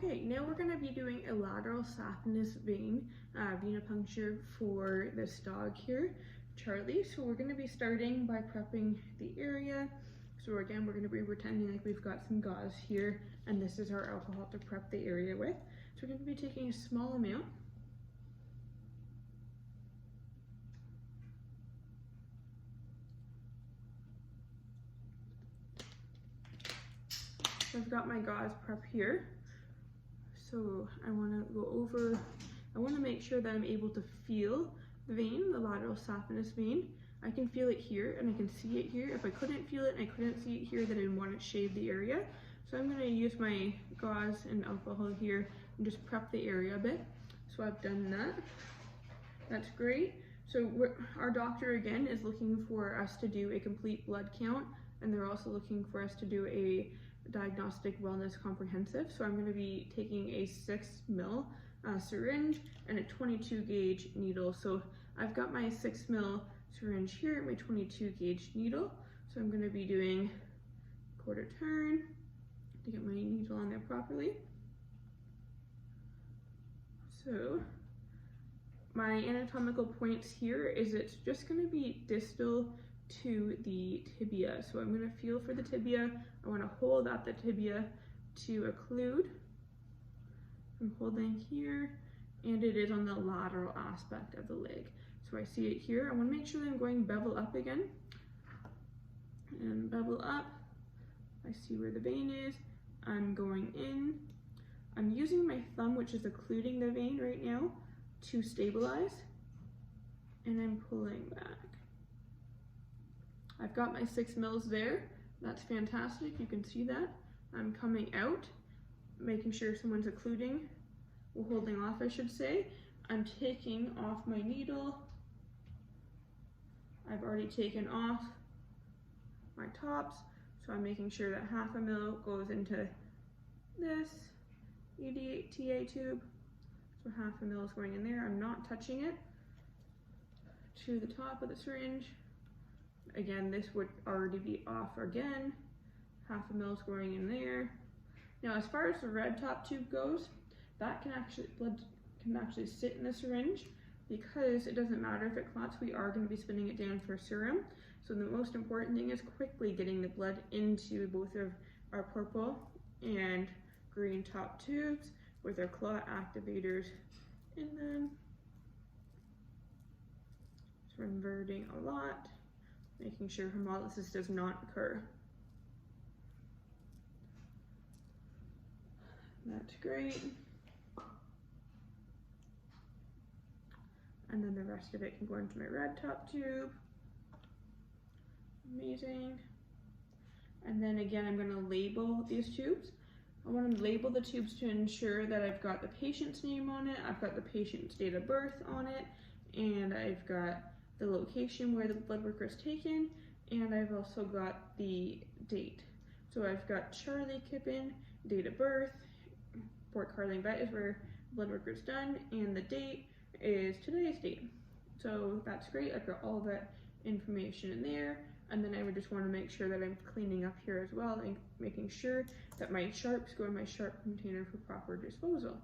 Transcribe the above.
Okay, now we're going to be doing a lateral saphenous vein venipuncture for this dog here, Charlie. So we're going to be starting by prepping the area. So again, we're going to be pretending like we've got some gauze here, and this is our alcohol to prep the area with. So we're going to be taking a small amount. So I've got my gauze prep here. So I want to make sure that I'm able to feel the vein, the lateral saphenous vein. I can feel it here and I can see it here. If I couldn't feel it and I couldn't see it here, then I'd want to shade the area. So I'm going to use my gauze and alcohol here and just prep the area a bit. So I've done that. That's great. So our doctor again is looking for us to do a complete blood count, and they're also looking for us to do a diagnostic wellness comprehensive. So I'm going to be taking a 6 ml syringe and a 22 gauge needle. So I've got my 6 ml syringe here, my 22 gauge needle. So I'm going to be doing a quarter turn to get my needle on there properly. So my anatomical points here is it's just going to be distal to the tibia. So I'm going to feel for the tibia. I want to hold at the tibia to occlude. I'm holding here, and it is on the lateral aspect of the leg. So I see it here. I want to make sure that I'm going bevel up again. And bevel up. I see where the vein is. I'm going in. I'm using my thumb, which is occluding the vein right now, to stabilize. And I'm pulling back. I've got my 6 mils there. That's fantastic, you can see that. I'm coming out, making sure someone's occluding, or holding off I should say. I'm taking off my needle. I've already taken off my tops, so I'm making sure that half a mil goes into this EDTA tube. So half a mil is going in there. I'm not touching it to the top of the syringe. Again, this would already be off again. Half a mil is going in there. Now, as far as the red top tube goes, that blood can actually sit in the syringe because it doesn't matter if it clots. We are going to be spinning it down for serum. So the most important thing is quickly getting the blood into both of our purple and green top tubes with our clot activators in them. So we're inverting a lot, making sure hemolysis does not occur. That's great. And then the rest of it can go into my red top tube. Amazing. And then again, I'm going to label these tubes. I want to label the tubes to ensure that I've got the patient's name on it, I've got the patient's date of birth on it, and I've got the location where the blood work was taken, and I've also got the date. So I've got Charlie Kippen, date of birth, Port Carling Vet is where blood work was done, and the date is today's date. So that's great, I've got all that information in there. And then I would just want to make sure that I'm cleaning up here as well and making sure that my sharps go in my sharp container for proper disposal.